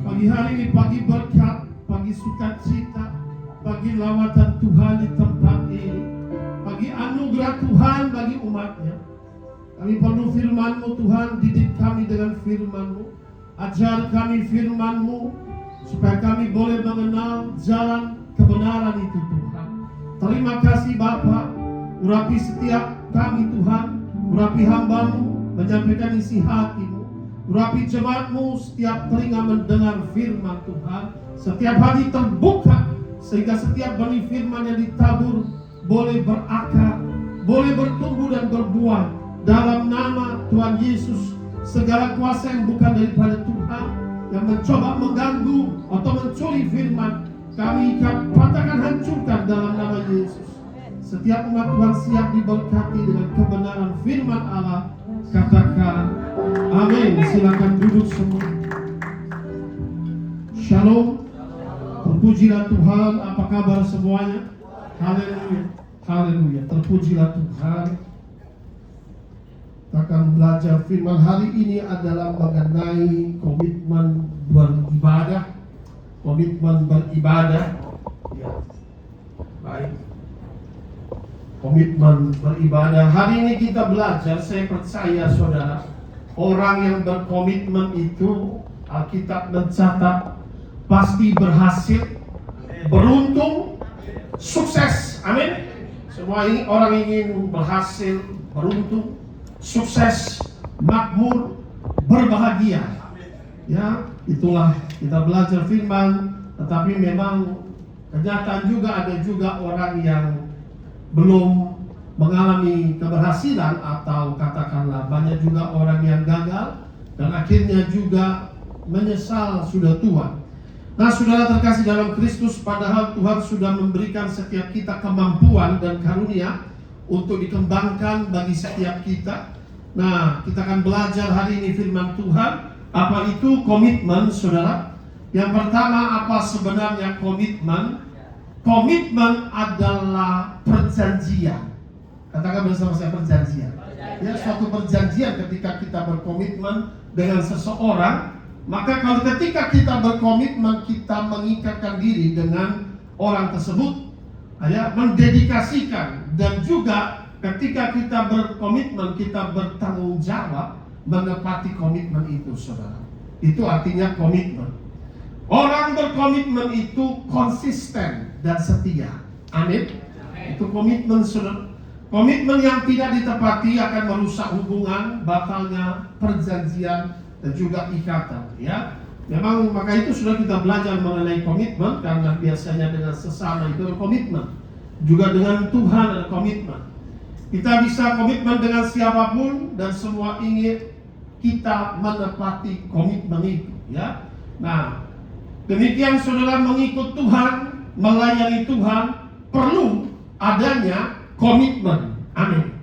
Pagi hari ini pagi berkat, pagi sukacita, pagi lawatan Tuhan di tempat ini, pagi anugerah Tuhan bagi umatnya. Kami perlu firman-Mu Tuhan, didik kami dengan firman-Mu, ajar kami firman-Mu, supaya kami boleh mengenal jalan kebenaran itu Tuhan. Terima kasih Bapa, urapi setiap kami Tuhan, urapi hamba-Mu, menyampaikan isi hati-Mu. Urapi jemaat-Mu, setiap telinga mendengar firman Tuhan, setiap hati terbuka, sehingga setiap benih firman yang ditabur boleh berakar, boleh bertumbuh dan berbuah. Dalam nama Tuhan Yesus, segala kuasa yang bukan daripada Tuhan, yang mencoba mengganggu atau mencuri firman, kami katakan hancurkan dalam nama Yesus. Setiap umat Tuhan siap diberkati dengan kebenaran firman Allah. Katakan amin. Silakan duduk semua. Shalom. Terpujilah Tuhan. Apa kabar semuanya? Haleluya. Haleluya. Terpujilah Tuhan. Kita akan belajar firman hari ini adalah mengenai komitmen beribadah. Komitmen beribadah. Ya. Baik. Komitmen beribadah. Hari ini kita belajar, saya percaya saudara, orang yang berkomitmen itu, Alkitab mencatat, pasti berhasil, beruntung, sukses. Amin. Semua ini orang ingin berhasil, beruntung, sukses, makmur, berbahagia. Ya, itulah kita belajar firman. Tetapi memang kenyataan juga ada juga orang yang belum mengalami keberhasilan, atau katakanlah banyak juga orang yang gagal dan akhirnya juga menyesal sudah tua. Nah, saudara terkasih dalam Kristus, padahal Tuhan sudah memberikan setiap kita kemampuan dan karunia untuk dikembangkan bagi setiap kita. Nah, kita akan belajar hari ini firman Tuhan. Apa itu komitmen, saudara? Yang pertama, apa sebenarnya komitmen? Komitmen adalah perjanjian. Katakan bersama saya, perjanjian. Ya, suatu perjanjian ketika kita berkomitmen dengan seseorang. Maka kalau ketika kita berkomitmen, kita mengikatkan diri dengan orang tersebut, ya, mendedikasikan. Dan juga ketika kita berkomitmen, kita bertanggung jawab menepati komitmen itu, saudara. Itu artinya komitmen. Orang berkomitmen itu konsisten dan setia. Amin. Itu komitmen, saudara. Komitmen yang tidak ditepati akan merusak hubungan, batalnya perjanjian dan juga ikatan. Ya, memang maka itu sudah kita belajar mengenai komitmen, karena biasanya dengan sesama itu ada komitmen. Juga dengan Tuhan ada komitmen. Kita bisa komitmen dengan siapapun dan semua ingin kita menepati komitmen itu. Ya, nah. Demikian saudara, mengikut Tuhan, melayani Tuhan, perlu adanya komitmen. Amin.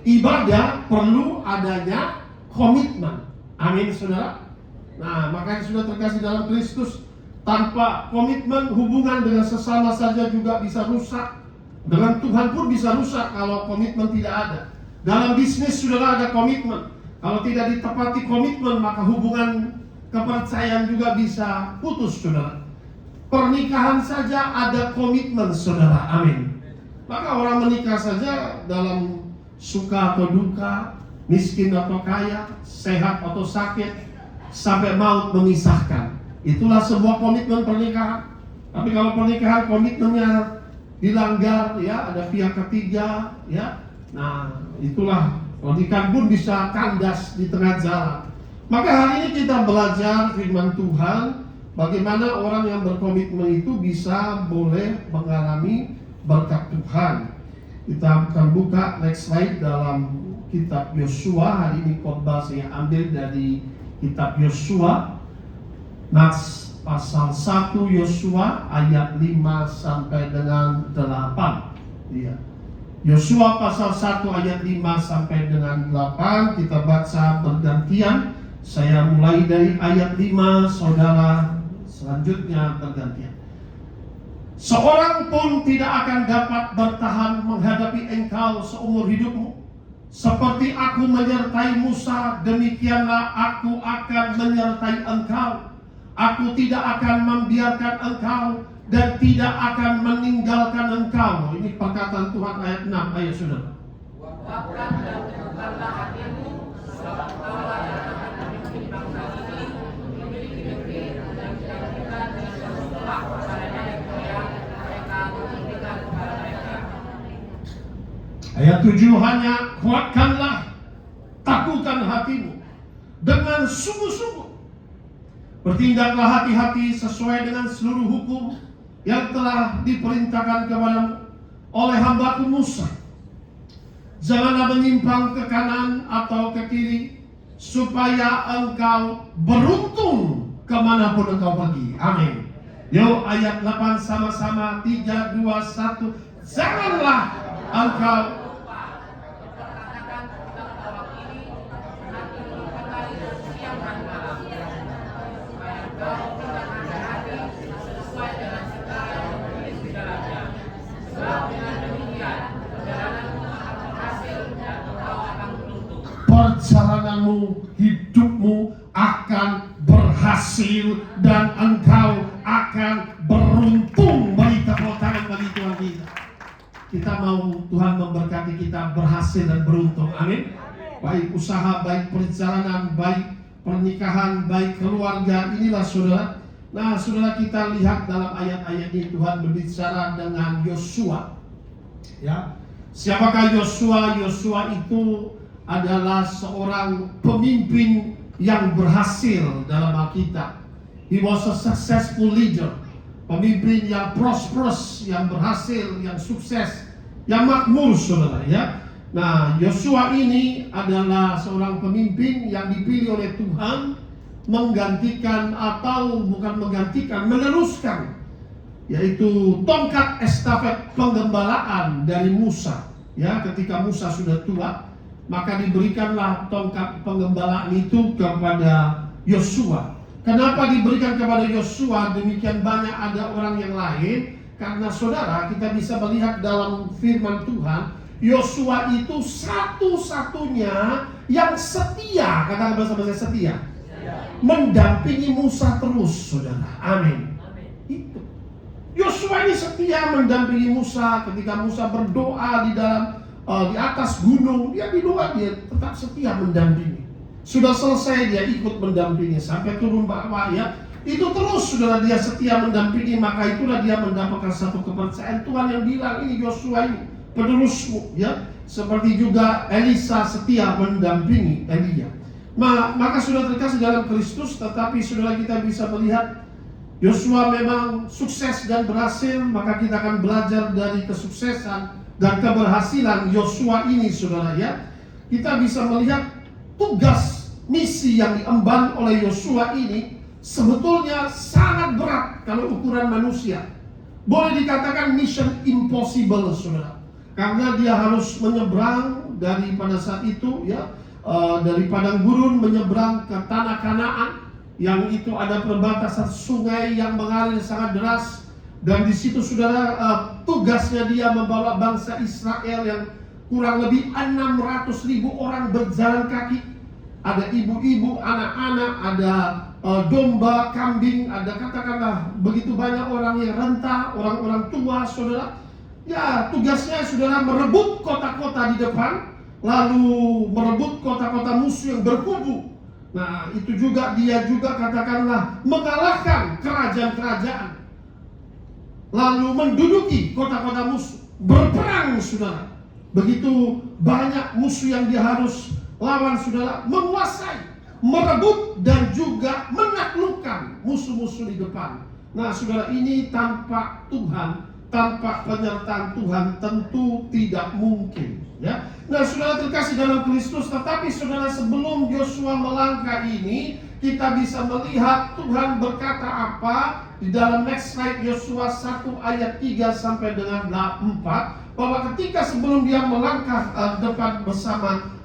Ibadah perlu adanya komitmen. Amin, saudara. Nah, makanya sudah terkasih dalam Kristus, tanpa komitmen hubungan dengan sesama saja juga bisa rusak. Dengan Tuhan pun bisa rusak kalau komitmen tidak ada. Dalam bisnis saudara ada komitmen. Kalau tidak ditepati komitmen, maka hubungan kepercayaan juga bisa putus, saudara. Pernikahan saja ada komitmen, saudara. Amin. Maka orang menikah saja dalam suka atau duka, miskin atau kaya, sehat atau sakit, sampai maut memisahkan. Itulah sebuah komitmen pernikahan. Tapi kalau pernikahan komitmennya dilanggar, ya, ada pihak ketiga, ya. Nah, itulah pernikahan pun bisa kandas di tengah jalan. Maka hari ini kita belajar firman Tuhan, bagaimana orang yang berkomitmen itu bisa boleh mengalami berkat Tuhan. Kita akan buka next slide dalam kitab Yosua. Hari ini khotbah saya ambil dari kitab Yosua, Nats pasal 1 Yosua ayat 5 sampai dengan 8. Iya. Yosua pasal 1 ayat 5 sampai dengan 8. Kita baca bergantian. Saya mulai dari ayat 5, saudara selanjutnya bergantian. Seorang pun tidak akan dapat bertahan menghadapi engkau seumur hidupmu. Seperti aku menyertai Musa, demikianlah aku akan menyertai engkau. Aku tidak akan membiarkan engkau dan tidak akan meninggalkan engkau. Ini perkataan Tuhan ayat 6, ayo saudara. Wakafkan dan teguhkanlah hatimu, sebab kaulah yang akan memimpin bangsa ini memiliki negeri dan dijadikan dengan sesuatu kepadanya yang mereka memberikan kepada mereka. Ayat 7, hanya kuatkanlah, takutkan hatimu dengan sungguh-sungguh. Bertindaklah hati-hati sesuai dengan seluruh hukum yang telah diperintahkan kepadamu oleh hamba-Ku Musa. Janganlah menyimpang ke kanan atau ke kiri, supaya engkau beruntung kemanapun engkau pergi. Amin. Yuk ayat 8 sama-sama, 3, 2, 1. Janganlah engkau perjalananmu, hidupmu akan berhasil dan engkau akan beruntung. Bagi tepuk tangan bagi Tuhan kita. Kita mau Tuhan memberkati kita berhasil dan beruntung. Amin. Baik usaha, baik perjalanan, baik pernikahan, baik keluarga. Inilah saudara. Nah saudara, kita lihat dalam ayat-ayat ini Tuhan berbicara dengan Yosua. Ya, siapakah Yosua? Yosua itu adalah seorang pemimpin yang berhasil dalam Alkitab. He was a successful leader. Pemimpin yang prosperous, yang berhasil, yang sukses, yang makmur saudara ya. Nah, Yosua ini adalah seorang pemimpin yang dipilih oleh Tuhan menggantikan, atau bukan menggantikan, meneruskan, yaitu tongkat estafet penggembalaan dari Musa. Ya, ketika Musa sudah tua, maka diberikanlah tongkat penggembalaan itu kepada Yosua. Kenapa diberikan kepada Yosua? Demikian banyak ada orang yang lain. Karena saudara, kita bisa melihat dalam firman Tuhan, Yosua itu satu-satunya yang setia. Katakan bersama-sama, setia. Mendampingi Musa terus, saudara. Amin. Itu. Yosua ini setia mendampingi Musa ketika Musa berdoa di atas gunung. Dia tetap setia mendampingi. Sudah selesai dia ikut mendampingi sampai turun bawah ya. Itu terus saudara, dia setia mendampingi. Maka itulah dia mendapatkan satu kepercayaan Tuhan yang bilang, ini Yosua ini penerusmu ya. Seperti juga Elisa setia mendampingi Elia. Maka sudah terkasih dalam Kristus. Tetapi saudara, kita bisa melihat Yosua memang sukses dan berhasil. Maka kita akan belajar dari kesuksesan dan keberhasilan Yosua ini saudara ya. Kita bisa melihat tugas misi yang diemban oleh Yosua ini sebetulnya sangat berat kalau ukuran manusia. Boleh dikatakan mission impossible saudara. Karena dia harus menyeberang dari pada saat itu ya, dari padang gurun menyeberang ke tanah Kanaan, yang itu ada perbatasan sungai yang mengalir sangat deras. Dan di situ saudara, tugasnya dia membawa bangsa Israel yang kurang lebih 600.000 orang berjalan kaki. Ada ibu-ibu, anak-anak, ada domba, kambing, ada katakanlah begitu banyak orang yang renta, orang-orang tua saudara. Ya, tugasnya saudara merebut kota-kota di depan, lalu merebut kota-kota musuh yang berkubu. Nah, itu juga dia juga katakanlah mengalahkan kerajaan-kerajaan, lalu menduduki kota-kota musuh, berperang saudara. Begitu banyak musuh yang dia harus lawan saudara, menguasai. merebut dan juga menaklukkan musuh-musuh di depan. Nah saudara, ini tanpa Tuhan, tanpa penyertaan Tuhan tentu tidak mungkin, ya. Nah saudara terkasih dalam Kristus, tetapi saudara, sebelum Yosua melangkah ini, kita bisa melihat Tuhan berkata apa di dalam next slide, Yosua 1 ayat 3 sampai dengan 4, bahwa ketika sebelum dia melangkah depan bersama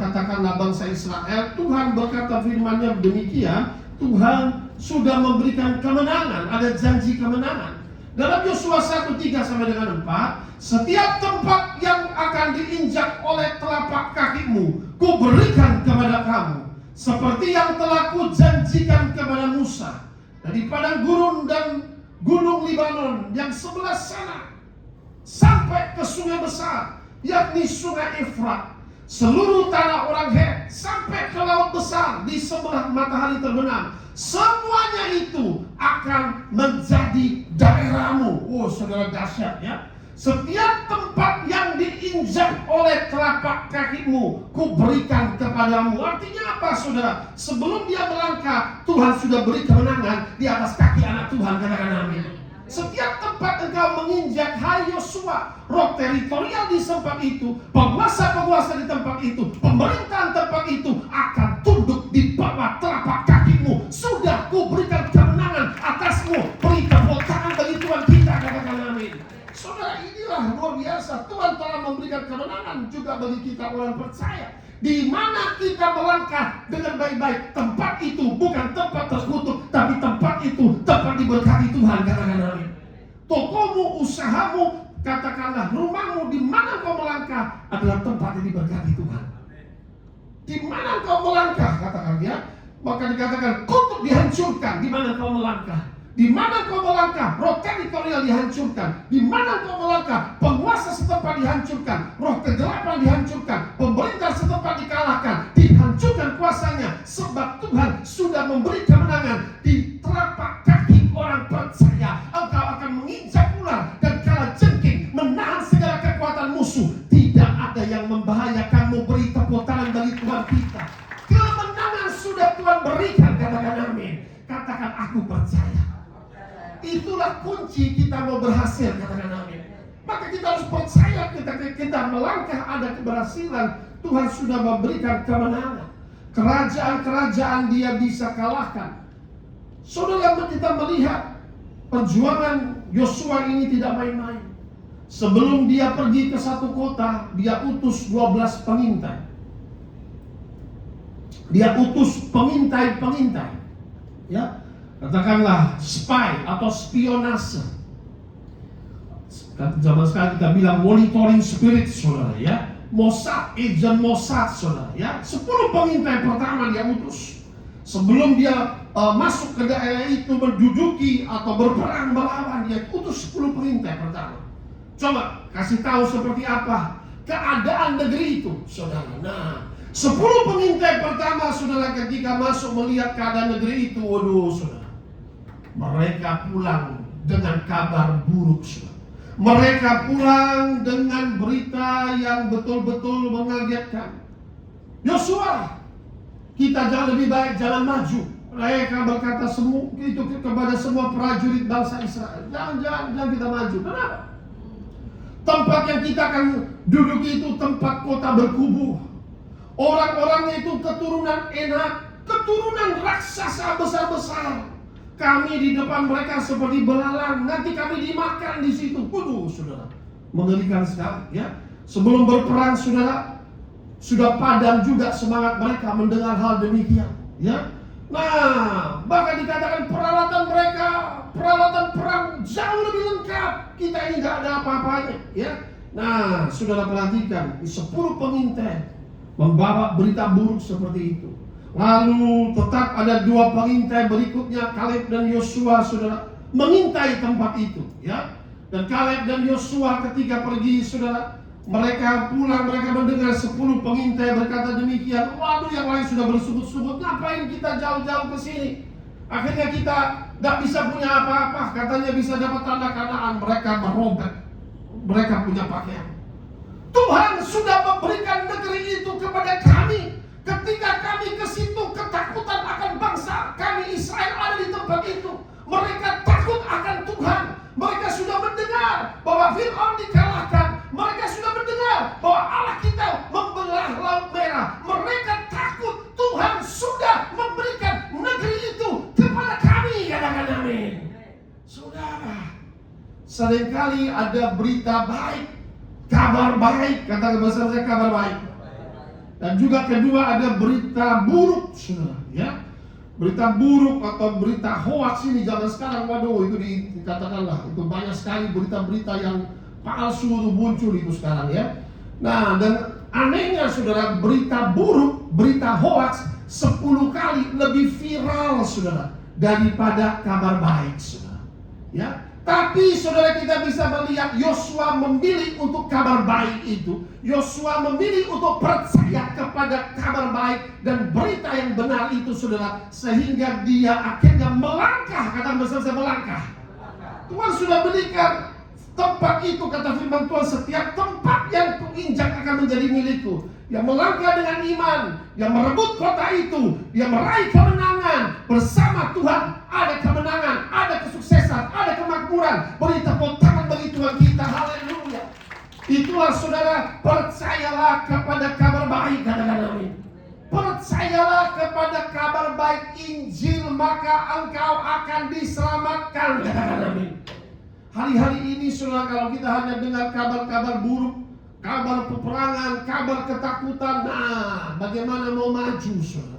katakanlah bangsa Israel, Tuhan berkata firman-Nya demikian, Tuhan sudah memberikan kemenangan, ada janji kemenangan. Dalam Yosua 1, 3 sampai dengan 4, setiap tempat yang akan diinjak oleh telapak kakimu, kuberikan kepada kamu, seperti yang telah kujanjikan kepada Musa. Dari padang gurun dan gunung Libanon yang sebelah sana, sampai ke sungai besar, yakni sungai Efrat, seluruh tanah orang Het, sampai ke laut besar di sebelah matahari terbenam, semuanya itu akan menjadi daerahmu. Oh saudara, dahsyat ya. Setiap tempat yang diinjak oleh telapak kakimu, kuberikan kepadamu. Artinya apa saudara? Sebelum dia melangkah, Tuhan sudah beri kemenangan di atas kaki anak Tuhan. Katakan amin. Setiap tempat engkau menginjak, hai Yosua, roh teritorial di tempat itu, penguasa-penguasa di tempat itu, pemerintahan tempat itu akan tunduk di bawah telapak kakimu. Sudah kuberikan kemenangan atasmu. Beri tepuk tangan bagi Tuhan kita. Katakan amin. Saudara, inilah luar biasa. Tuhan telah memberikan kemenangan juga bagi kita orang percaya. Di mana kita melangkah dengan baik-baik, tempat itu bukan tempat terkutuk, tapi tempat itu tempat diberkati Tuhan. Katakan amin. Tokomu, usahamu, katakanlah rumahmu, di mana kau melangkah adalah tempat yang diberkati Tuhan. Di mana kau melangkah, katakan ya, maka dikatakan kutuk dihancurkan. Di mana kau melangkah, di mana kau melangkah, roh teritorial dihancurkan. Di mana kau melangkah, penguasa setempat dihancurkan, roh kegelapan dihancurkan, pemerintah setempat dikalahkan, dihancurkan kuasanya. Sebab Tuhan sudah memberi kemenangan di telapak kaki orang percaya. Engkau akan menginjak ular dan kalajengking, menahan segala kekuatan musuh. Tidak ada yang membahayakanmu. Beri tepuk tangan bagi Tuhan kita. Kemenangan sudah Tuhan berikan. Katakan amin. Katakan aku percaya. Itulah kunci kita mau berhasil. Katakan amin. Maka kita harus percaya, kita melangkah ada keberhasilan. Tuhan sudah memberikan kemenangan. Kerajaan-kerajaan dia bisa kalahkan. Saudara, kita melihat perjuangan Yosua ini tidak main-main. Sebelum dia pergi ke satu kota, dia utus 12 pengintai. Dia utus pengintai-pengintai, ya. Katakanlah spy atau spionase. Zaman sekarang kita bilang monitoring spirit, saudara ya. Mossad, agent Mossad, saudara ya. 10 pengintai pertama dia utus. Sebelum dia masuk ke daerah itu, menduduki atau berperang melawan, dia utus 10 pengintai pertama. Coba kasih tahu seperti apa keadaan negeri itu, saudara. Nah, 10 pengintai pertama, saudara, ketika masuk melihat keadaan negeri itu, waduh, saudara, mereka pulang dengan kabar buruk, saudara. Mereka pulang dengan berita yang betul-betul mengagetkan. Yosua, kita jangan lebih baik jalan maju. Mereka berkata itu kepada semua prajurit bangsa Israel, jangan kita maju. Kenapa? Tempat yang kita akan duduki itu tempat kota berkubu. Orang-orangnya itu keturunan Enak, keturunan raksasa besar-besar. Kami di depan mereka seperti belalang, nanti kami dimakan di situ. Waduh, saudara, mengerikan sekali ya. Sebelum berperang, saudara, sudah padam juga semangat mereka mendengar hal demikian, ya. Nah, bahkan dikatakan peralatan mereka, peralatan perang jauh lebih lengkap. Kita ini nggak ada apa-apanya, ya. Nah, saudara perhatikan, 10 pengintai membawa berita buruk seperti itu. Lalu tetap ada 2 pengintai berikutnya, Kaleb dan Yosua, saudara, mengintai tempat itu, ya. Dan Kaleb dan Yosua ketika pergi, saudara, mereka pulang, mereka mendengar 10 pengintai berkata demikian. Waduh, yang lain sudah bersukut-sukut, ngapain kita jauh-jauh ke sini? Akhirnya kita tidak bisa punya apa-apa, katanya bisa dapat tanda Kanaan. Mereka merobek, mereka punya pakaian. Tuhan sudah memberikan negeri itu kepada kami. Ketika kami ke situ, ketakutan akan bangsa kami Israel ada di tempat itu. Mereka takut akan Tuhan. Mereka sudah mendengar bahwa Fir'aun dikalahkan. Mereka sudah mendengar bahwa Allah kita membelah Laut Merah. Mereka takut Tuhan sudah memberikan negeri itu kepada kami. Katakan amin. Saudara, seringkali ada berita baik, kabar baik. Katakan bersama saya, kabar baik. Dan juga kedua ada berita buruk, saudara, ya. Berita buruk atau berita hoax ini zaman sekarang, waduh, itu dikatakanlah itu banyak sekali berita-berita yang palsu itu muncul itu sekarang, ya. Nah, dan anehnya saudara, berita buruk, berita hoax 10 kali lebih viral, saudara, daripada kabar baik, saudara, ya. Tapi saudara, kita bisa melihat Yosua memilih untuk kabar baik itu. Yosua memilih untuk percaya kepada kabar baik dan berita yang benar itu, saudara, sehingga dia akhirnya melangkah. Kata bersama saya, melangkah. Tuhan sudah berikan tempat itu, kata firman Tuhan, setiap tempat yang kuinjak akan menjadi milikku. Yang melangkah dengan iman, yang merebut kota itu, yang meraih kemenangan bersama Tuhan, ada kemenangan, ada kesuksesan, ada kemakmuran. Beri tepuk tangan bagi Tuhan kita, haleluya. Itulah saudara, percayalah kepada kabar baik, katakan amin. Percayalah kepada kabar baik Injil, maka engkau akan diselamatkan, katakan amin. Hari-hari ini saudara, kalau kita hanya dengar kabar-kabar buruk, kabar peperangan, kabar ketakutan, nah bagaimana mau maju, saudara?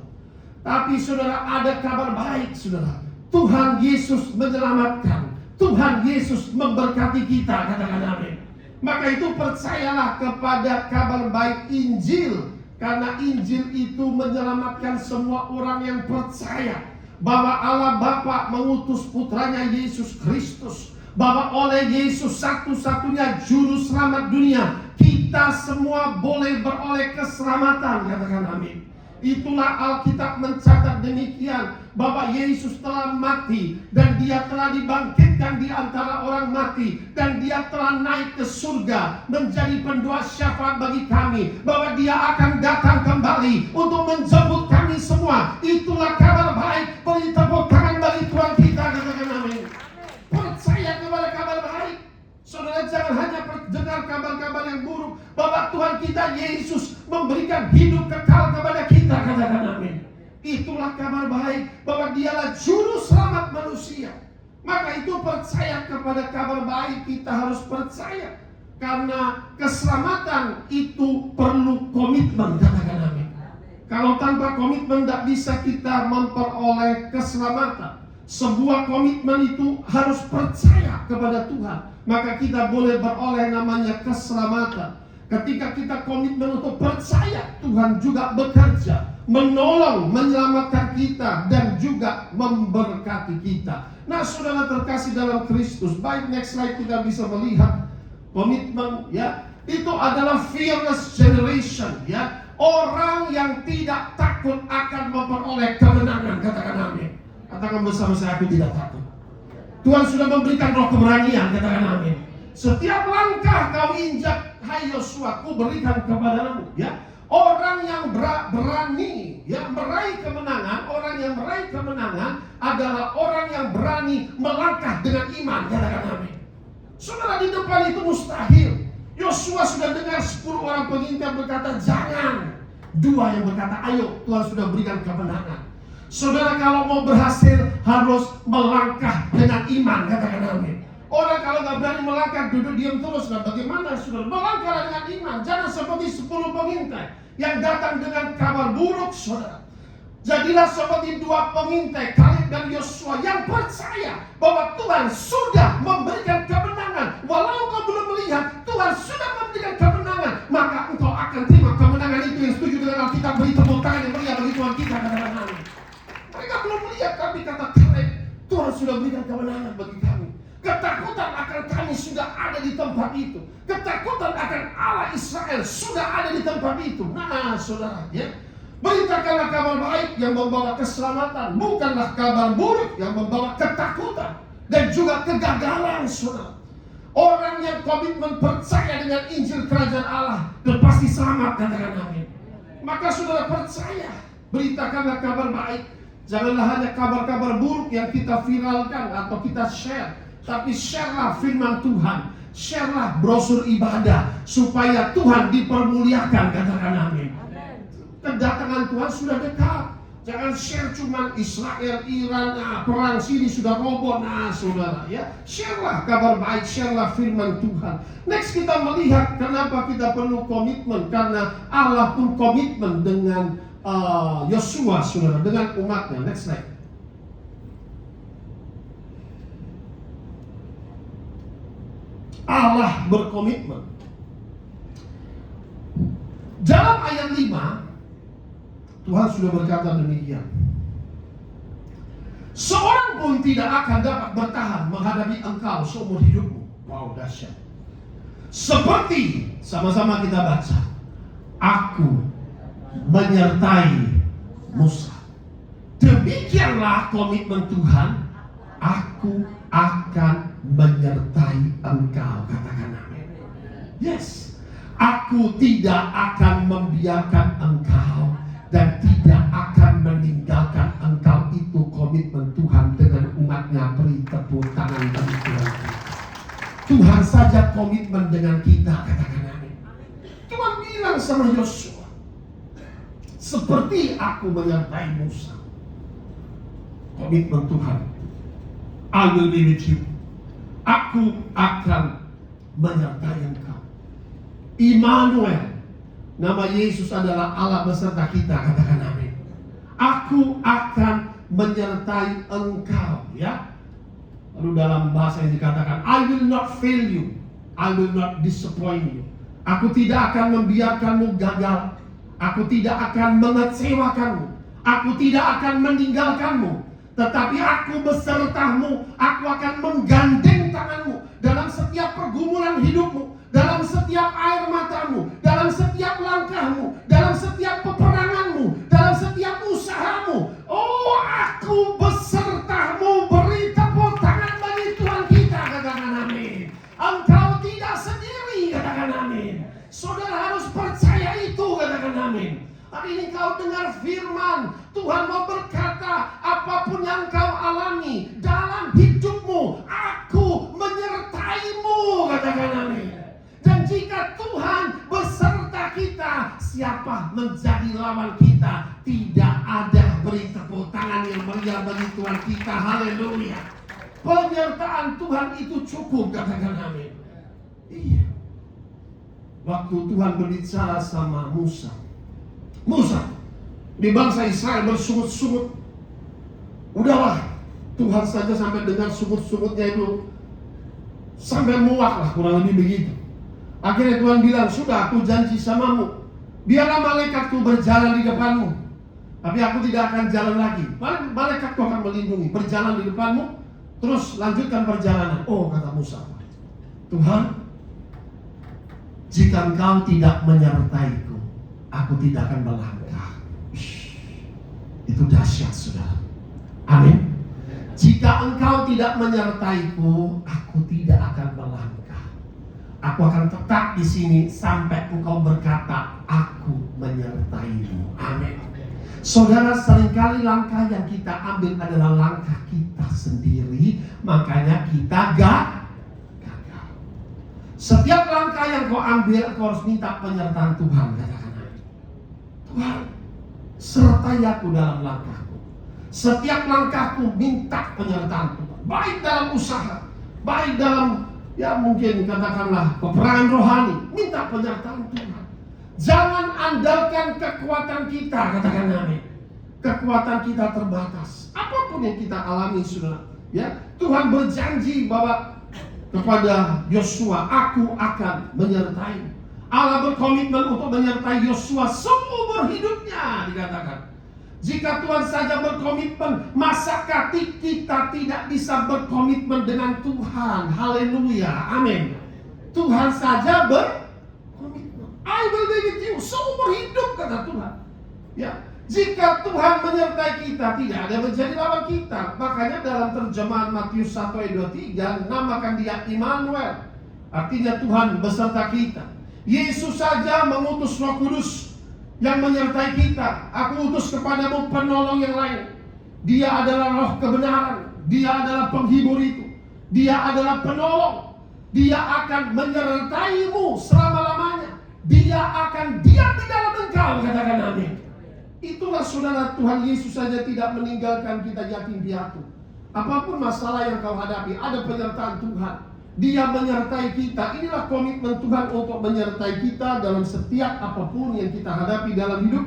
Tapi saudara, ada kabar baik, saudara. Tuhan Yesus menyelamatkan, Tuhan Yesus memberkati kita, katakan amin. Maka itu percayalah kepada kabar baik Injil, karena Injil itu menyelamatkan semua orang yang percaya bahwa Allah Bapa mengutus putranya Yesus Kristus, bahwa oleh Yesus satu-satunya juru selamat dunia, kita semua boleh beroleh keselamatan, katakan amin. Itulah Alkitab mencatat demikian, bahwa Yesus telah mati dan dia telah dibangkitkan di antara orang mati, dan dia telah naik ke surga menjadi pendoa syafaat bagi kami, bahwa dia akan datang kembali untuk menjemput kami semua. Itulah kabar baik. Beri tepuk tangan bagi Tuhan kita, katakan amin. Percaya kepada kabar baik. Saudara, jangan hanya dengar kabar-kabar yang buruk, bahwa Tuhan kita Yesus memberikan hidup kekal kepada kita, katakan amin. Itulah kabar baik, bahwa dialah juru selamat manusia. Maka itu percaya kepada kabar baik, kita harus percaya. Karena keselamatan itu perlu komitmen, katakan amin. Kalau tanpa komitmen tidak bisa kita memperoleh keselamatan. Sebuah komitmen itu harus percaya kepada Tuhan, maka kita boleh beroleh namanya keselamatan. Ketika kita komitmen untuk percaya, Tuhan juga bekerja, menolong, menyelamatkan kita, dan juga memberkati kita. Nah, saudara terkasih dalam Kristus, baik, next slide kita bisa melihat komitmen, ya. Itu adalah fearless generation, ya. Orang yang tidak takut akan memperoleh kemenangan, katakan amin. Katakan bersama saya, aku tidak takut. Tuhan sudah memberikan roh keberanian, katakan amin. Setiap langkah kau injak, hai Yosua, ku berikan kepadamu, ya. Orang yang berani, yang meraih kemenangan, orang yang meraih kemenangan adalah orang yang berani melangkah dengan iman, katakan amin. Saudara, di depan itu mustahil. Yosua sudah dengar 10 orang pengintai berkata jangan, 2 yang berkata ayo, Tuhan sudah berikan kemenangan. Saudara, kalau mau berhasil harus melangkah dengan iman, katakan amin. Orang kalau nggak berani melangkah, duduk diam terus. Nah, bagaimana saudara? Melangkah dengan iman. Jangan seperti 10 pengintai yang datang dengan kabar buruk, saudara. Jadilah seperti 2 pengintai, Kaleb dan Yosua, yang percaya bahwa Tuhan sudah memberikan kemenangan. Walau kau belum melihat, Tuhan sudah memberikan kemenangan, maka engkau akan terima kemenangan itu. Yang setuju dengan Alkitab, beri tepuk tangan yang meriah bagi Tuhan kita, katakan amin. Mereka belum melihat, tapi kata Kaleb, Tuhan sudah berikan kemenangan bagi kami. Ketakutan akan kami sudah ada di tempat itu. Ketakutan akan Allah Israel sudah ada di tempat itu. Nah, saudara, ya, beritakanlah kabar baik yang membawa keselamatan, bukanlah kabar buruk yang membawa ketakutan dan juga kegagalan, saudara. Orang yang komitmen percaya dengan Injil Kerajaan Allah dan pasti selamat, katakan amin. Maka saudara percaya, beritakanlah kabar baik. Janganlah hanya kabar-kabar buruk yang kita viralkan atau kita share, tapi sharelah firman Tuhan, sharelah brosur ibadah, supaya Tuhan dipermuliakan. Katakan amin. Kedatangan Tuhan sudah dekat. Jangan share cuman Israel, Iran, perang sini sudah roboh. Nah saudara ya, sharelah kabar baik, sharelah firman Tuhan. Next kita melihat kenapa kita perlu komitmen. Karena Allah pun komitmen dengan Yosua saudara, dengan umatnya. Next slide. Allah berkomitmen. Dalam ayat 5 Tuhan sudah berkata demikian. Seorang pun tidak akan dapat bertahan menghadapi engkau seumur hidupmu. Wow, dahsyat. Seperti sama-sama kita baca, aku menyertai Musa. Demikianlah komitmen Tuhan. Aku akan menyertai engkau. Katakan amin. Yes. Aku tidak akan membiarkan engkau dan tidak akan meninggalkan engkau. Itu komitmen Tuhan dengan umatnya. Beri tepuk tangan bagi Tuhan. Tuhan saja komitmen dengan kita. Katakan amin. Tuhan bilang sama Yosua, seperti aku menyertai Musa. Komitmen Tuhan, I will be with you. Aku akan menyertai engkau. Immanuel, nama Yesus adalah Allah beserta kita. Katakan amin. Aku akan menyertai engkau. Ya. Lalu dalam bahasa yang dikatakan, I will not fail you, I will not disappoint you. Aku tidak akan membiarkanmu gagal. Aku tidak akan mengecewakanmu. Aku tidak akan meninggalkanmu. Tetapi aku besertamu. Aku akan menggandeng tanganmu dalam setiap pergumulan hidupmu, dalam setiap air matamu, dalam setiap langkahmu, dalam setiap peperanganmu, dalam setiap usahamu. Oh, aku besertamu. Beri tepuk tangan bagi Tuhan kita. Katakan amin. Engkau tidak sendiri. Katakan amin. Saudara harus percaya itu. Katakan amin. Hari ini kau dengar firman Tuhan mau berkata, apapun yang kau alami dalam hidupmu, aku menyertaimu. Katakan amin. Dan jika Tuhan beserta kita, siapa menjadi lawan kita? Tidak ada. Beri tepuk tangan yang meriah bagi Tuhan kita. Haleluya. Penyertaan Tuhan itu cukup. Katakan amin. Iya. Waktu Tuhan berbicara sama Musa, di bangsa Israel bersungut-sungut. Udahlah, Tuhan saja sampai dengar sungut-sungutnya itu sampai muak lah, kurang lebih begitu. Akhirnya Tuhan bilang, sudah aku janji samamu, biarlah malaikatku berjalan di depanmu, tapi aku tidak akan jalan lagi. Malaikatku akan melindungi, berjalan di depanmu, terus lanjutkan perjalanan. Oh, kata Musa, Tuhan, jika engkau tidak menyertaiku, aku tidak akan melangkah. Itu dahsyat, saudara. Amin. Jika engkau tidak menyertaiku, aku tidak akan melangkah. Aku akan tetap di sini sampai engkau berkata, aku menyertaimu. Amin. Saudara, seringkali langkah yang kita ambil adalah langkah kita sendiri, makanya kita gagal. Setiap langkah yang kau ambil, kau harus minta penyertaan Tuhan. Katakan amin. Tuhan, sertai aku dalam langkahku. Setiap langkahku minta penyertaan Tuhan. Baik dalam usaha, baik dalam, ya mungkin katakanlah peperangan rohani, minta penyertaan Tuhan. Jangan andalkan kekuatan kita. Katakan amin. Kekuatan kita terbatas. Apapun yang kita alami, saudara, ya Tuhan berjanji bahwa kepada Yosua, aku akan menyertai. Allah berkomitmen untuk menyertai Yosua seumur hidupnya, dikatakan. Jika Tuhan saja berkomitmen, masakah kita tidak bisa berkomitmen dengan Tuhan? Haleluya, amin. Tuhan saja berkomitmen. I will be with you seumur hidup, kata Tuhan. Ya, jika Tuhan menyertai kita, tidak ada yang menjadi lawan kita. Makanya dalam terjemahan Matius 1 ayat 23, namakan dia Immanuel. Artinya Tuhan beserta kita. Yesus saja mengutus Roh Kudus yang menyertai kita. Aku utus kepadamu penolong yang lain. Dia adalah roh kebenaran. Dia adalah penghibur itu. Dia adalah penolong. Dia akan menyertaimu selama-lamanya. Dia akan diam di dalam engkau. Katakan amin. Itulah saudara, Tuhan Yesus saja tidak meninggalkan kita yatim piatu. Apapun masalah yang kau hadapi, ada penyertaan Tuhan. Dia menyertai kita. Inilah komitmen Tuhan untuk menyertai kita dalam setiap apapun yang kita hadapi dalam hidup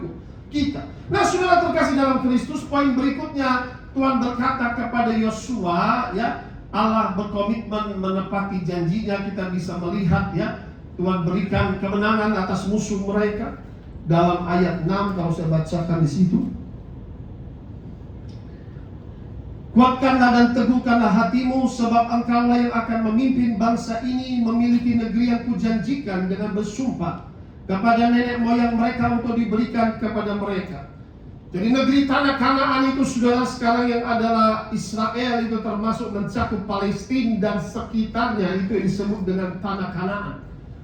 kita. Nah, saudara terkasih dalam Kristus, poin berikutnya Tuhan berkata kepada Yosua, ya, Allah berkomitmen menepati janjinya. Kita bisa melihat, ya, Tuhan berikan kemenangan atas musuh mereka dalam ayat 6 kalau saya bacakan di situ. Kuatkanlah dan teguhkanlah hatimu, sebab engkaulah yang akan memimpin bangsa ini memiliki negeri yang kujanjikan dengan bersumpah kepada nenek moyang mereka untuk diberikan kepada mereka. Jadi negeri tanah Kanaan itu, saudara, sekarang yang adalah Israel, itu termasuk mencakup Palestina dan sekitarnya, itu yang disebut dengan tanah Kanaan.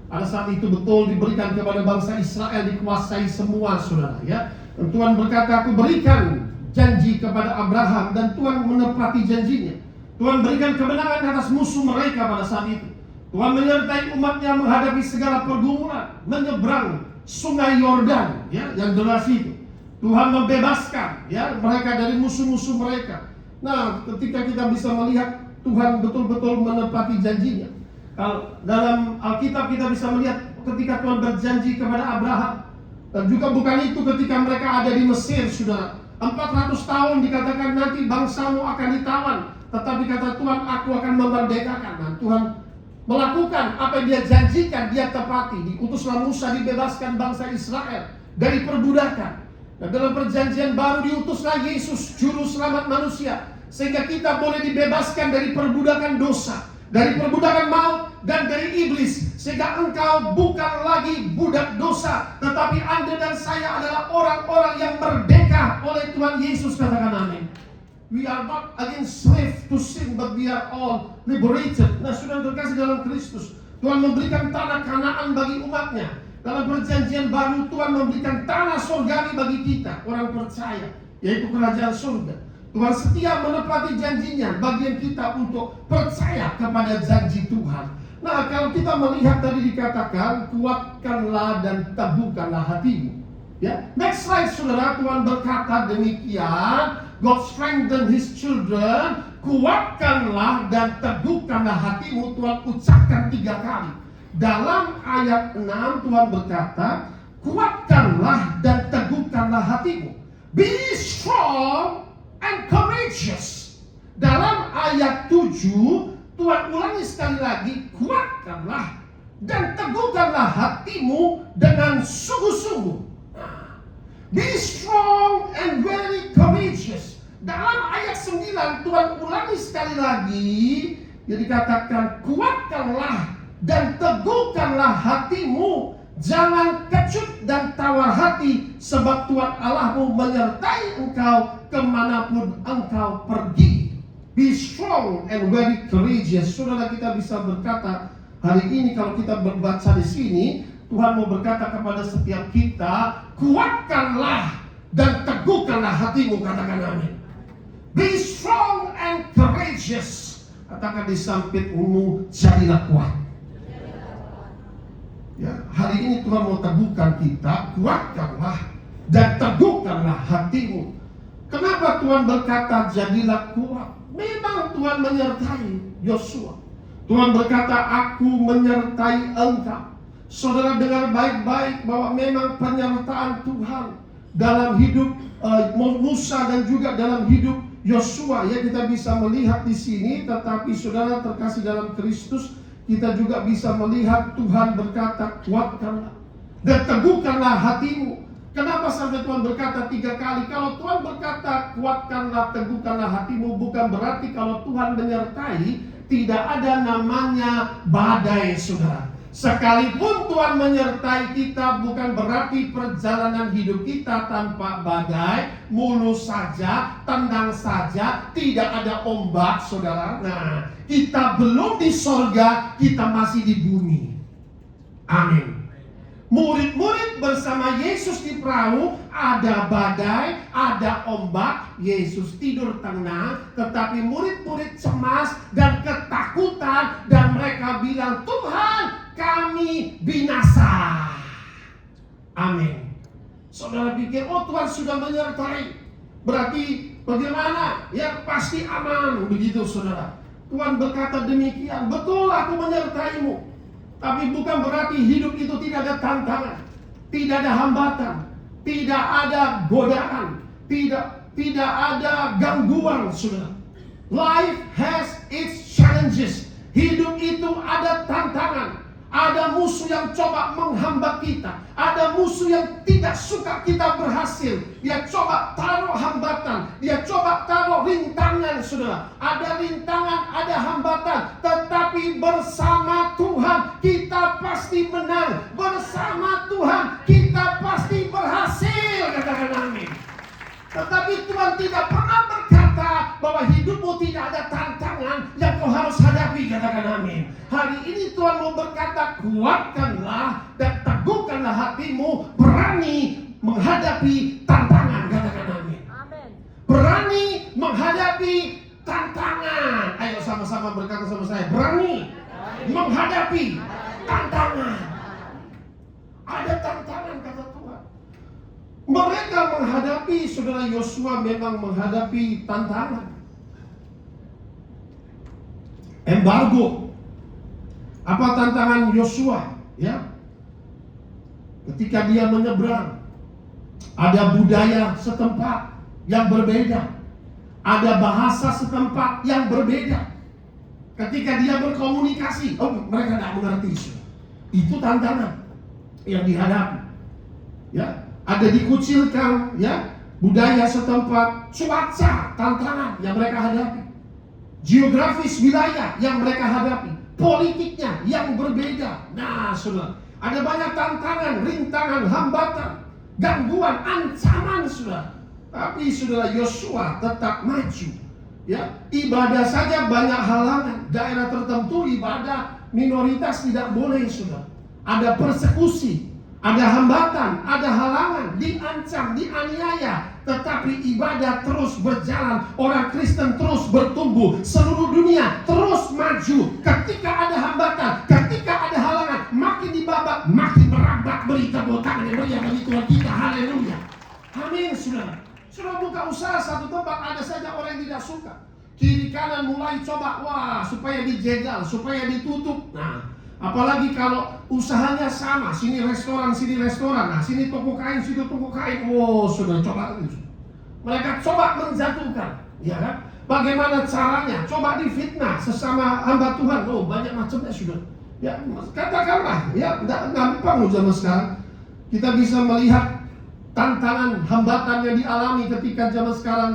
Pada saat itu betul diberikan kepada bangsa Israel, dikuasai semua, saudara, ya. Dan Tuhan berkata, aku berikan janji kepada Abraham, dan Tuhan menepati janjinya. Tuhan berikan kemenangan atas musuh mereka pada saat itu. Tuhan menyertai umatnya menghadapi segala pergumulan, menyeberang sungai Yordan, ya, yang deras itu. Tuhan membebaskan, ya, mereka dari musuh-musuh mereka. Nah, ketika kita bisa melihat Tuhan betul-betul menepati janjinya. Dalam Alkitab kita bisa melihat ketika Tuhan berjanji kepada Abraham. Dan juga bukan itu ketika mereka ada di Mesir, saudara. 400 tahun dikatakan nanti bangsamu akan ditawan. Tetapi kata Tuhan, aku akan memerdekakan. Nah, Tuhan melakukan apa yang dia janjikan, dia tepati. Diutuslah Musa, dibebaskan bangsa Israel dari perbudakan. Dan dalam perjanjian baru diutuslah Yesus, juru selamat manusia, sehingga kita boleh dibebaskan dari perbudakan dosa, dari perbudakan maut, dan dari iblis. Sehingga engkau bukan lagi budak dosa, tetapi Anda dan saya adalah orang-orang yang merdeka oleh Tuhan Yesus. Katakan amin. We are not again slave to sin, but we are all liberated. Nah, sudah terkasih dalam Kristus, Tuhan memberikan tanah Kanaan bagi umatnya. Dalam perjanjian baru Tuhan memberikan tanah surgawi bagi kita, orang percaya, yaitu kerajaan surga. Tuhan setia menepati janjinya bagian kita untuk percaya kepada janji Tuhan. Nah, kalau kita melihat tadi dikatakan, kuatkanlah dan teguhkanlah hatimu. Ya, next slide, saudara. Tuhan berkata demikian, God strengthen His children. Kuatkanlah dan teguhkanlah hatimu. Tuhan ucapkan 3 kali. Dalam ayat 6 Tuhan berkata, kuatkanlah dan teguhkanlah hatimu. Be strong and courageous. Dalam ayat 7 Tuhan ulangi sekali lagi, kuatkanlah dan teguhkanlah hatimu dengan sungguh-sungguh. Be strong and very courageous. Dalam ayat 9 Tuhan ulangi sekali lagi, yang dikatakan, kuatkanlah dan teguhkanlah hatimu, jangan kecut dan tawar hati, sebab Tuhan Allahmu menyertai engkau kemanapun engkau pergi. Be strong and very courageous. Saudara, kita bisa berkata hari ini, kalau kita membaca di sini, Tuhan mau berkata kepada setiap kita, kuatkanlah dan teguhkanlah hatimu. Katakan amin. Be strong and courageous. Katakan di sampingmu, jadilah kuat. Ya, hari ini Tuhan mau teguhkan kita, kuatkanlah dan teguhkanlah hatimu. Kenapa Tuhan berkata jadilah kuat? Memang Tuhan menyertai Yosua. Tuhan berkata, aku menyertai engkau. Saudara, dengar baik-baik bahwa memang penyertaan Tuhan dalam hidup Musa dan juga dalam hidup Yosua, ya, kita bisa melihat di sini. Tetapi saudara terkasih dalam Kristus, kita juga bisa melihat Tuhan berkata, kuatkanlah dan teguhkanlah hatimu. Kenapa sampai Tuhan berkata 3 kali? Kalau Tuhan berkata kuatkanlah, teguhkanlah hatimu, bukan berarti kalau Tuhan menyertai tidak ada namanya badai, saudara. Sekalipun Tuhan menyertai kita, bukan berarti perjalanan hidup kita tanpa badai, mulus saja, tenang saja, tidak ada ombak, saudara. Nah, kita belum di sorga, kita masih di bumi. Amin. Murid-murid bersama Yesus di perahu, ada badai, ada ombak, Yesus tidur tenang, tetapi murid-murid cemas dan ketakutan, dan mereka bilang, Tuhan, kami binasa. Amin. Saudara pikir, oh Tuhan sudah menyertai, berarti bagaimana? Ya pasti aman, begitu saudara. Tuhan berkata demikian, betul aku menyertaimu. Tapi bukan berarti hidup itu tidak ada tantangan, tidak ada hambatan, tidak ada godaan, tidak ada gangguan, saudara. Life has its challenges. Hidup itu ada tantangan. Ada musuh yang coba menghambat kita. Ada musuh yang tidak suka kita berhasil. Dia coba taruh hambatan. Dia coba taruh rintangan, saudara. Ada rintangan, ada hambatan. Tetapi bersama Tuhan kita pasti menang. Bersama Tuhan kita pasti berhasil. Katakan amin. Tetapi Tuhan tidak pernah berkata bahwa hidupmu tidak ada tantangan yang kau harus hadapi. Katakan amin. Hari ini Tuhan mau berkata, kuatkanlah dan teguhkanlah hatimu, berani menghadapi tantangan. Katakan amin. Berani menghadapi tantangan. Ayo sama-sama berkata sama saya, berani menghadapi tantangan. Ada tantangan, kata Tuhan. Mereka menghadapi, saudara, Yosua memang menghadapi tantangan. Embargo. Apa tantangan Yosua? Ya, ketika dia menyeberang, ada budaya setempat yang berbeda, ada bahasa setempat yang berbeda. Ketika dia berkomunikasi, mereka tidak mengerti. Itu tantangan yang dihadapi. Ya, ada dikucilkan, ya, budaya setempat, cuaca tantangan yang mereka hadapi, geografis wilayah yang mereka hadapi, politiknya yang berbeda. Nah, saudara, ada banyak tantangan, rintangan, hambatan, gangguan, ancaman, saudara. Tapi saudara, Yosua tetap maju. Ya, ibadah saja banyak halangan. Daerah tertentu ibadah minoritas tidak boleh, saudara. Ada persekusi, ada hambatan, ada halangan, diancam, dianiaya. Tetapi ibadah terus berjalan. Orang Kristen terus bertumbuh. Seluruh dunia terus maju. Ketika ada hambatan, ketika ada halangan, makin dibabat, makin merambat. Beri tepuk tangan yang meriah bagi Tuhan kita. Haleluya. Amin, saudara. Sudah buka usaha satu tempat, ada saja orang yang tidak suka. Kiri kanan mulai coba, wah, supaya dijegal, supaya ditutup. Nah, apalagi kalau usahanya sama, sini restoran, nah sini toko kain, situ toko kain. Wow, sudah coba. Mereka coba menjatuhkan, ya kan? Bagaimana caranya? Coba difitnah sesama hamba Tuhan. Oh, banyak macamnya sudah. Ya, katakanlah, ya, tidak gampang zaman sekarang. Kita bisa melihat tantangan, hambatan yang dialami ketika zaman sekarang,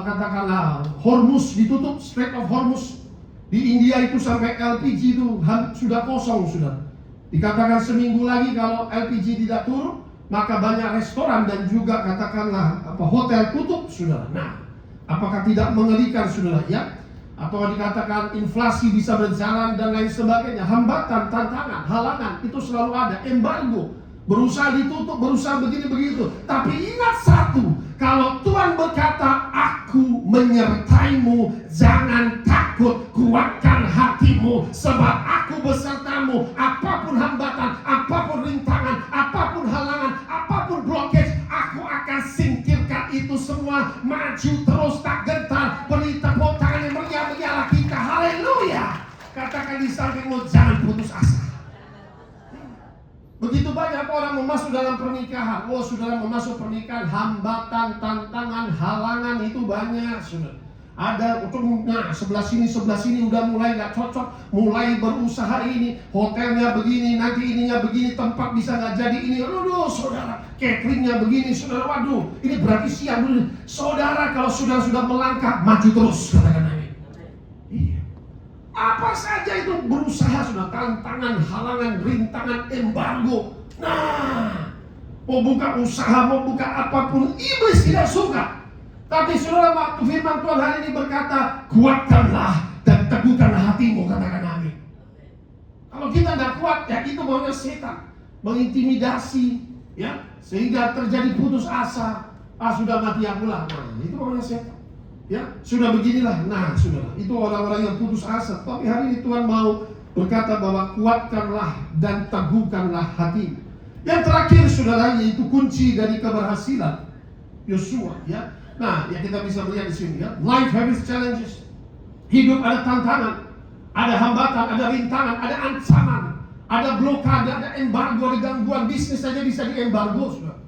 katakanlah Hormuz ditutup, Strait of Hormuz. Di India itu sampai LPG itu sudah kosong sudah. Dikatakan seminggu lagi kalau LPG tidak turun, maka banyak restoran dan juga katakanlah hotel tutup sudah. Nah, apakah tidak mengerikan saudara ya? Atau dikatakan inflasi bisa berjalan dan lain sebagainya. Hambatan, tantangan, halangan itu selalu ada. Embargo, berusaha ditutup, berusaha begini begitu. Tapi ingat satu, kalau Tuhan berkata, aku menyertaimu, jangan takut, kuatkan hatimu, sebab aku besertamu. Apapun hambatan, apapun rintangan, apapun halangan, apapun blockage, aku akan singkirkan itu semua. Maju terus, tak gentar. Beri tepuk tangan yang meriah bagi Allah kita. Haleluya. Katakan di sampingmu, jangan putus asa. Begitu banyak orang masuk dalam pernikahan. Oh, saudara, masuk pernikahan, hambatan, tantangan, halangan itu banyak, saudara. Ada nah, sebelah sini udah mulai nggak cocok, mulai berusaha ini, hotelnya begini, nanti ininya begini, tempat bisa nggak jadi ini. Aduh, saudara, cateringnya begini, saudara. Waduh, ini berarti siang dulu. Saudara, kalau saudara sudah melangkah, maju terus, katakan amin. Iya. Apa saja itu berusaha sudah, tantangan, halangan, rintangan, embargo. Nah, mau buka usaha, mau buka apapun, iblis tidak suka. Tapi saudara, waktu firman Tuhan hari ini berkata, kuatkanlah dan teguhkanlah hatimu, katakan amin. Kalau kita tidak kuat, ya itu maunya setan. mengintimidasi, ya, sehingga terjadi putus asa. Sudah mati akulah. Nah, itu namanya setan. Ya, sudah beginilah. Nah, sudahlah. Itu orang-orang yang putus asa. Tapi hari ini Tuhan mau berkata bahwa kuatkanlah dan teguhkanlah hati. Yang terakhir, saudara, yaitu kunci dari keberhasilan Yosua. Ya, nah, yang kita bisa melihat di sini, ya, life has its challenges. Hidup ada tantangan, ada hambatan, ada rintangan, ada ancaman, ada blokade, ada embargo, ada gangguan. Bisnis saja bisa diembargo, saudara.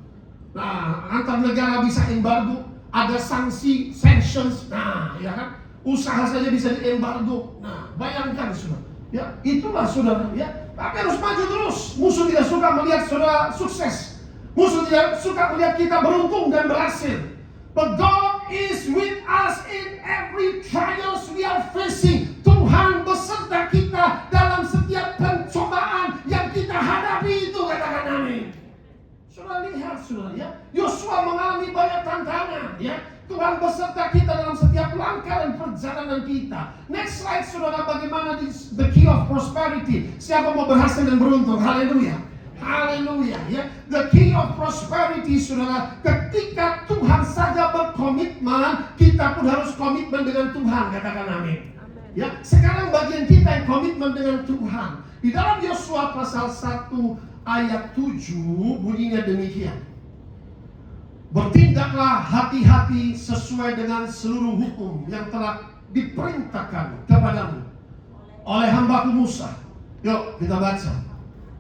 Nah, antar negara bisa embargo, ada sanksi, sanctions. Nah, ya kan, usaha saja bisa diembargo. Nah, bayangkan, saudara. Ya, itulah saudara. Ya, tapi harus maju terus. Musuh tidak suka melihat saudara sukses. Musuh tidak suka melihat kita beruntung dan berhasil. But God is with us in every trials we are facing. Tuhan beserta kita dalam setiap pencobaan yang kita hadapi itu, katakan amin. Saudara lihat, saudara, ya, Yosua mengalami banyak tantangan, ya. Tuhan beserta kita dalam setiap langkah dan perjalanan kita. Next slide, saudara, bagaimana the key of prosperity. Siapa mau berhasil dan beruntung? Haleluya. Haleluya, ya. The key of prosperity, saudara, ketika Tuhan saja berkomitmen, kita pun harus komitmen dengan Tuhan, katakan amin. Ya, sekarang bagian kita yang komitmen dengan Tuhan. Di dalam Yosua pasal 1 ayat 7 bunyinya demikian. Bertindaklah hati-hati sesuai dengan seluruh hukum yang telah diperintahkan kepadamu oleh hambaku Musa. Yuk kita baca.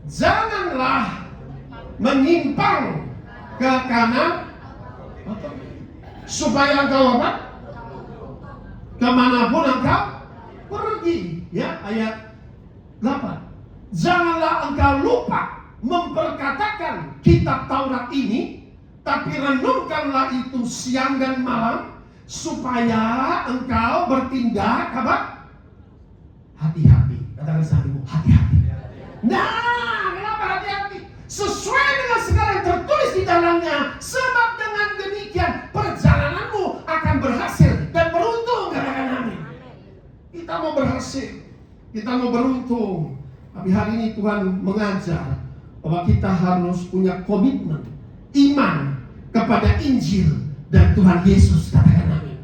Janganlah menyimpang ke kanan supaya engkau apa? Kemanapun engkau pergi. Ya, ayat 8. Janganlah engkau lupa memperkatakan kitab Taurat ini, tapi renungkanlah itu siang dan malam, supaya engkau bertindak apa? Hati-hati. Katakan sahabatmu, hati-hati. Nah, kenapa hati-hati? Sesuai dengan segala yang tertulis di dalamnya. Sebab dengan demikian perjalananmu akan berhasil dan beruntung. Katakan amin. Kita mau berhasil, kita mau beruntung. Tapi hari ini Tuhan mengajar bahwa kita harus punya komitmen iman kepada Injil dan Tuhan Yesus. Katakan amin.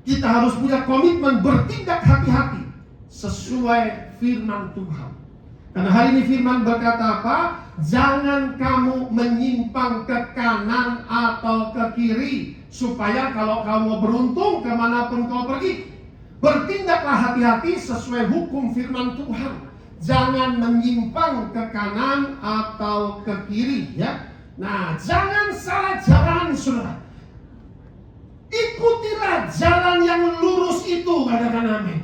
Kita harus punya komitmen bertindak hati-hati sesuai firman Tuhan. Karena hari ini firman berkata apa? Jangan kamu menyimpang ke kanan atau ke kiri, supaya kalau kamu beruntung kemanapun kau pergi. Bertindaklah hati-hati sesuai hukum firman Tuhan. Jangan menyimpang ke kanan atau ke kiri, ya. Nah, jangan salah jalan, saudara. Ikutilah jalan yang lurus itu, katakan amin.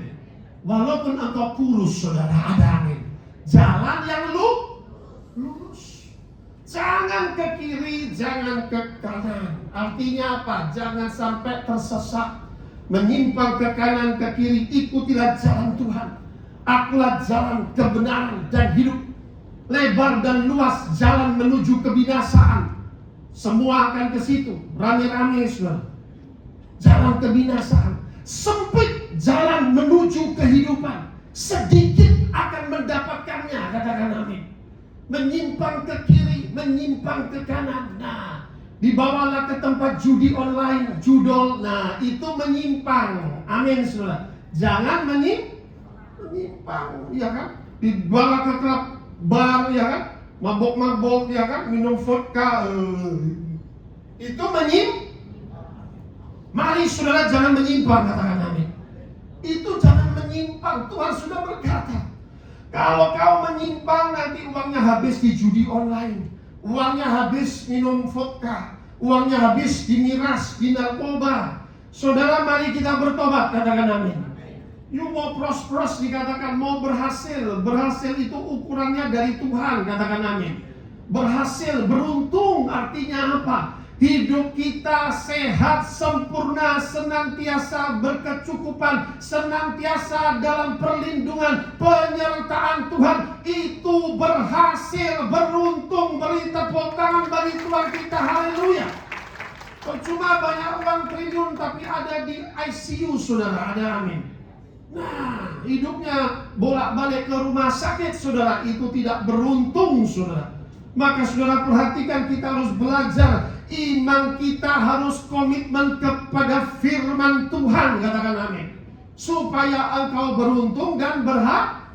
Walaupun engkau kurus, saudara, ada amin. Jalan yang lurus. Jangan ke kiri, jangan ke kanan. Artinya apa? Jangan sampai tersesat, menyimpang ke kanan ke kiri. Ikutilah jalan Tuhan. Akulah jalan kebenaran dan hidup. Lebar dan luas jalan menuju kebinasaan. Semua akan ke situ. Rame-rame, saudara. Jalan kebinasaan. Sempit jalan menuju kehidupan. Sedikit akan mendapatkannya, katakan amin. Menyimpang ke kiri, menyimpang ke kanan. Nah, dibawalah ke tempat judi online, judol. Nah, itu menyimpang. Amin, saudara. Jangan menyimpang, ya kan? Dibawa ke klub bar, ya kan? Mabok-mabok, ya kan? Minum vodka. Itu menyimpang. Mari saudara jangan menyimpang, katakan amin. Itu jangan menyimpang. Tuhan sudah berkata, kalau kau menyimpang nanti uangnya habis di judi online, uangnya habis minum vodka, uangnya habis di miras, di narkoba. Saudara, mari kita bertobat, katakan amin. You mau prosperous, dikatakan mau berhasil. Berhasil itu ukurannya dari Tuhan, katakan amin. Berhasil, beruntung artinya apa? Hidup kita sehat, sempurna, senantiasa berkecukupan, senantiasa dalam perlindungan, penyertaan Tuhan. Itu berhasil, beruntung, beri tepuk tangan bagi Tuhan kita, haleluya. Cuma banyak uang triliun tapi ada di ICU, saudara, ada amin. Nah, hidupnya bolak-balik ke rumah sakit, saudara, itu tidak beruntung, saudara. Maka saudara perhatikan, kita harus belajar. Iman kita harus komitmen kepada firman Tuhan, katakan amin. Supaya engkau beruntung dan berhak.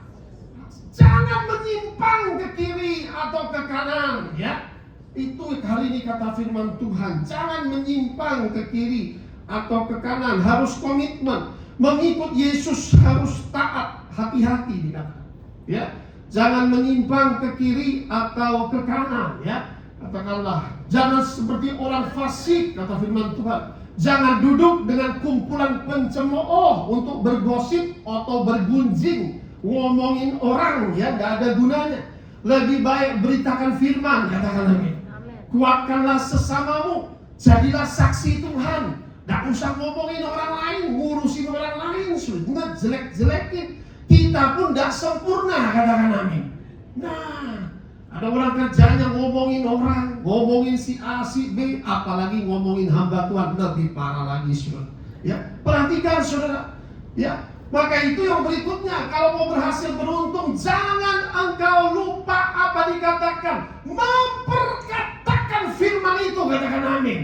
Jangan menyimpang ke kiri atau ke kanan, ya. Itu hari ini kata firman Tuhan. Jangan menyimpang ke kiri atau ke kanan, harus komitmen. Mengikut Yesus harus taat, hati-hati dikatakan. Ya. Jangan menyimpang ke kiri atau ke kanan, ya. Katakanlah, jangan seperti orang fasik, kata firman Tuhan. Jangan duduk dengan kumpulan pencemooh untuk bergosip atau bergunjing, ngomongin orang, ya, gak ada gunanya. Lebih baik beritakan firman, katakan amin. Kuatkanlah sesamamu, jadilah saksi Tuhan. Gak usah ngomongin orang lain, ngurusin orang lain, sudah jelek-jelekin. Kita pun gak sempurna, katakan amin. Nah, ada orang kerjanya ngomongin orang, ngomongin si A, si B, apalagi ngomongin hamba Tuhan, lebih parah lagi, saudara. Ya, perhatikan, saudara. Ya, maka itu yang berikutnya, kalau mau berhasil beruntung, jangan engkau lupa apa dikatakan, memperkatakan firman itu, katakan amin.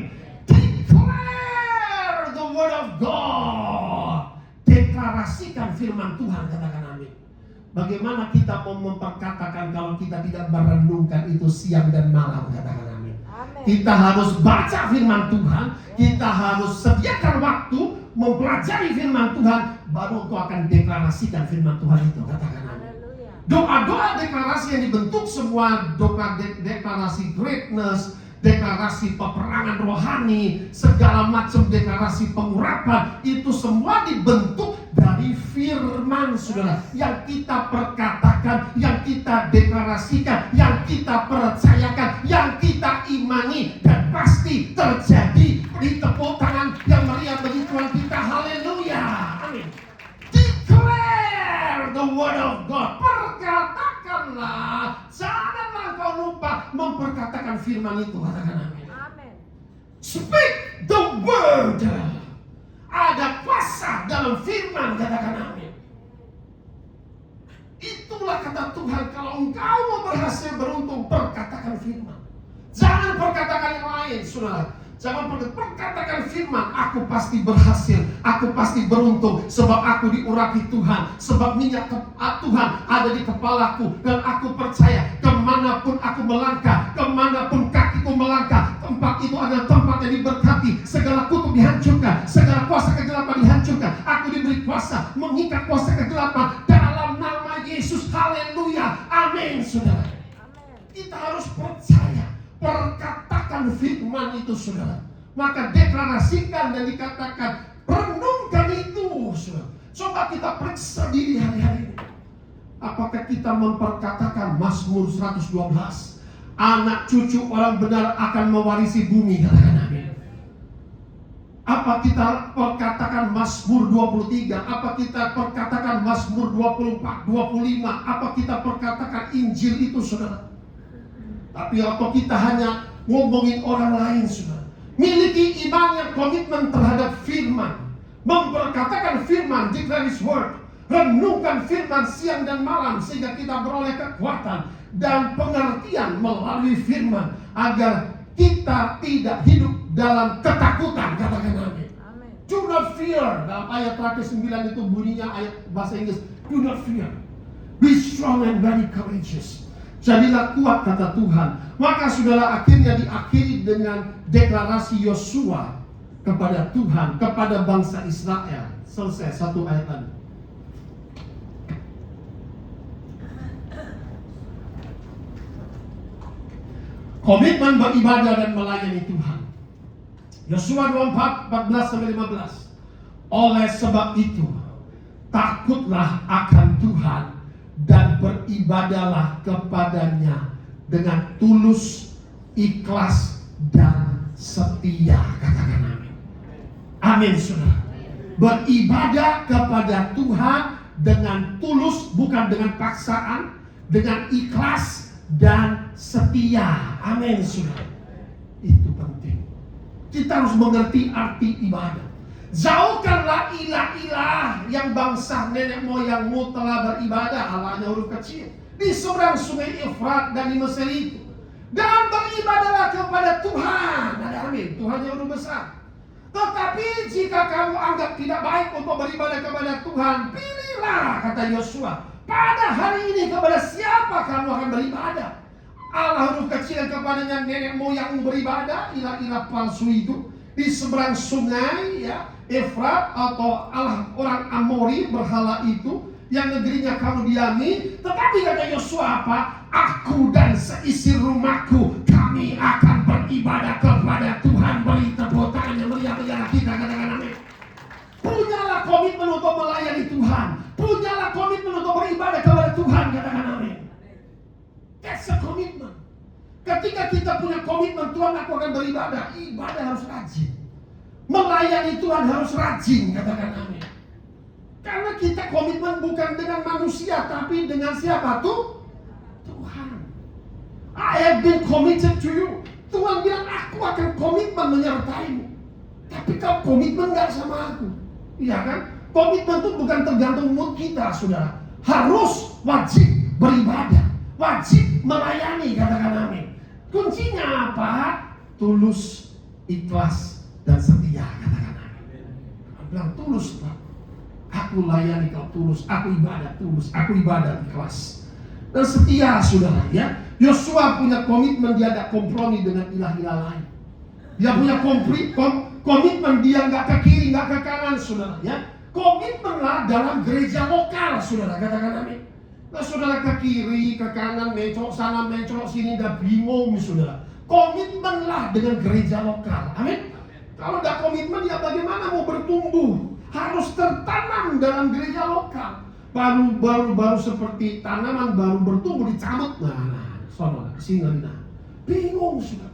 Declare the word of God. Deklarasikan firman Tuhan, katakan amin. Bagaimana kita mau memperkatakan kalau kita tidak merenungkan itu siang dan malam, katakan amin. Kita harus baca firman Tuhan, kita harus sediakan waktu mempelajari firman Tuhan, baru kau akan deklarasikan firman Tuhan itu, katakan amin. Doa-doa deklarasi yang dibentuk semua, doa deklarasi greatness, deklarasi peperangan rohani, segala macam deklarasi pengurapan, itu semua dibentuk dari firman, saudara. Yang kita perkatakan, yang kita deklarasikan, yang kita percayakan, yang kita imani, dan pasti terjadi. Di tepuk tangan yang meriah bagi Tuhan kita, haleluya, amin. Declare the word of God. Perkatakanlah, janganlah kau lupa memperkatakan firman itu, katakan amin. Speak the word. Ada kuasa dalam firman, katakan amin. Itulah kata Tuhan, kalau engkau mau berhasil beruntung, perkatakan firman. Jangan perkatakan yang lain, saudara. Jangan perkatakan firman, aku pasti berhasil, aku pasti beruntung, sebab aku diurapi Tuhan, sebab minyak Tuhan ada di kepalaku, dan aku percaya kemanapun aku melangkah, kemanapun kakiku melangkah, tempat itu adalah tempat yang diberkati, segala kutuk dihancurkan, segala kuasa kegelapan dihancurkan. Aku diberi kuasa mengikat kuasa kegelapan dalam nama Yesus, haleluya, amin, saudara. Kita harus percaya, perkatakan firman itu, saudara. Maka deklarasikan dan dikatakan, renungkan itu, saudara. Coba kita periksa diri hari-hari ini. Apakah kita memperkatakan Mazmur 112, anak cucu orang benar akan mewarisi bumi, katakan amin. Apa kita perkatakan Mazmur 23? Apa kita perkatakan Mazmur 24, 25? Apa kita perkatakan Injil itu, saudara? Tapi apa kita hanya ngomongin orang lain, saudara? Miliki iman yang komitmen terhadap firman, memperkatakan firman, declare His word, renungkan firman siang dan malam, sehingga kita beroleh kekuatan dan pengertian melalui firman, agar kita tidak hidup dalam ketakutan, katakan amin. Do not fear. Dalam ayat terakhir 9 itu bunyinya, ayat bahasa Inggris, do not fear, be strong and very courageous. Jadilah kuat, kata Tuhan. Maka saudara, akhirnya diakhiri dengan deklarasi Yosua kepada Tuhan, kepada bangsa Israel. Selesai satu ayat tadi. Komitmen beribadah dan melayani Tuhan. Yosua 24, 14-15. Oleh sebab itu, takutlah akan Tuhan dan beribadahlah kepadanya dengan tulus, ikhlas, dan setia, katakan amin. Amin, saudara. Beribadah kepada Tuhan dengan tulus, bukan dengan paksaan, dengan ikhlas dan setia. Amin, saudara. Itu penting. Kita harus mengerti arti ibadah. Jauhkanlah ilah-ilah yang bangsa nenek moyangmu telah beribadah, Allahnya huruf kecil, di seberang sungai Efrat dan di Mesir itu. Dan beribadahlah kepada Tuhan. Ada amin. Tuhan yang huruf besar. Tetapi jika kamu anggap tidak baik untuk beribadah kepada Tuhan, pilihlah, kata Yosua, pada hari ini kepada siapa kamu akan beribadah. Allah huruf kecil kepadanya nenek moyangmu beribadah, ilah-ilah palsu itu di seberang sungai, ya, Efrat, atau Allah orang Amori, berhala itu yang negerinya kamu diami. Tetapi kata Yosua apa? Aku dan seisi rumahku, kami akan beribadah kepada Tuhan. Beri tepuk tangan yang meriah-meriah kita, katakan amin. Punyalah komitmen untuk melayani Tuhan. Punyalah komitmen untuk beribadah kepada Tuhan, katakan amin. That's a commitment. Ketika kita punya komitmen, Tuhan aku akan beribadah. Ibadah harus rajin. Melayani Tuhan harus rajin, katakan amin. Karena kita komitmen bukan dengan manusia, tapi dengan siapa tuh? Tuhan. I have been committed to you. Tuhan bilang aku akan komitmen menyertaimu. Tapi kau komitmen gak sama aku? Iya kan? Komitmen itu bukan tergantung mood kita, saudara. Harus wajib beribadah, wajib melayani, katakan amin. Kuncinya apa? Tulus, ikhlas, dan setia, katakan amin. Bilang tulus, Pak. Aku layani kau tulus, aku ibadah tulus, aku ibadah ikhlas dan setia, saudara, ya. Yosua punya komitmen, dia ada kompromi dengan ilah-ilah lain. Dia punya komitmen, dia nggak ke kiri, nggak ke kanan, saudara, ya. Komitmenlah dalam gereja lokal, saudara, katakan amin. Nah, saudara ke kiri, ke kanan, mencok sana, mencok sini, udah bingung, saudara. Komitmenlah dengan gereja lokal, amin. Kalau nggak komitmen, ya bagaimana mau bertumbuh? Harus tertanam dalam gereja lokal. Baru seperti tanaman baru bertumbuh dicabut. Nah, saudara, kesini nah. Bingung, sudah.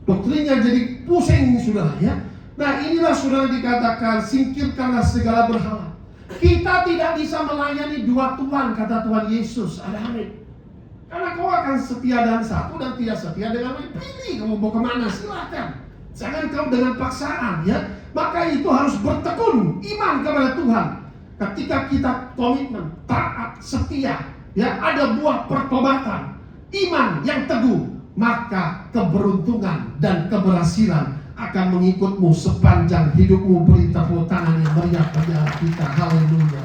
Doktrinnya jadi pusing, sudah, ya. Nah, inilah saudara dikatakan, singkirkanlah segala berhala. Kita tidak bisa melayani dua Tuhan, kata Tuhan Yesus. Ada amin. Karena kau akan setia dengan satu dan tidak setia dengan lain. Pilih kamu mau kemana, silakan. Jangan kau dengan paksaan, ya. Maka itu harus bertekun iman kepada Tuhan. Ketika kita komitmen, taat, setia, ya, ada buah pertobatan, iman yang teguh, maka keberuntungan dan keberhasilan akan mengikutmu sepanjang hidupmu. Beri tepuk tangan yang meriah bagi kita. Haleluya.